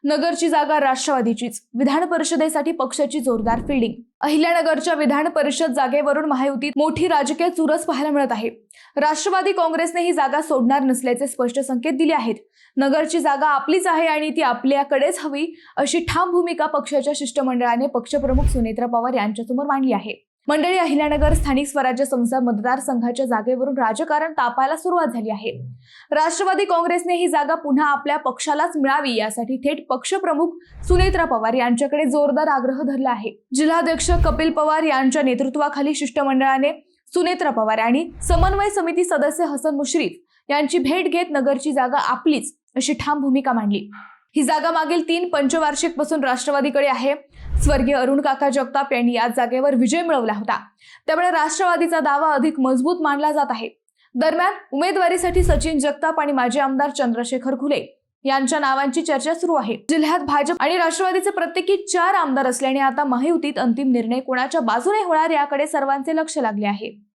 नगरची जागा राष्ट्रवादीचीच, विधान परिषदेसाठी पक्षाची जोरदार फिल्डिंग। अहिल्यानगरच्या विधान परिषद जागेवरून महायुतीत मोठी राजकीय चुरस पाहायला मिळत आहे। राष्ट्रवादी काँग्रेसने ही जागा सोडणार नसल्याचे स्पष्ट संकेत दिले आहेत। नगरची जागा आपलीच आहे आणि ती आपल्याकडेच हवी अशी ठाम भूमिका पक्षाच्या शिष्टमंडळाने पक्षप्रमुख सुनेत्रा पवार यांच्यासमोर मांडली आहे। मंडळी, अहिल्यानगर स्थानिक स्वराज्य संस्था मतदारसंघाच्या जागेवरून राजकारण तापायला सुरुवात झाली आहे। राष्ट्रवादी काँग्रेसने ही जागा पुन्हा आपल्या पक्षालाच मिळावी यासाठी थेट पक्षप्रमुख सुनेत्रा पवार यांच्याकडे जोरदार आग्रह धरला आहे। जिल्हाध्यक्ष कपिल पवार यांच्या नेतृत्वाखाली शिष्टमंडळाने सुनेत्रा पवार आणि समन्वय समिती सदस्य हसन मुश्रीफ यांची भेट घेत नगरची जागा आपलीच अशी ठाम भूमिका मांडली। ही जागा मागील 3 पंचवार्षिक पासून राष्ट्रवादीकडे आहे। स्वर्गीय अरुण काका जगताप यांनी या जागेवर विजय मिळवला होता, त्यामुळे राष्ट्रवादीचा दावा अधिक मजबूत मानला जात आहे। दरम्यान उमेदवारीसाठी सचिन जगताप आणि माजी आमदार चंद्रशेखर खुले यांच्या नावांची चर्चा सुरू आहे। जिल्ह्यात भाजप आणि राष्ट्रवादीचे प्रत्येकी 4 आमदार असल्याने आता महायुतीत अंतिम निर्णय कोणाच्या बाजूने होणार याकडे सर्वांचे लक्ष लागले आहे।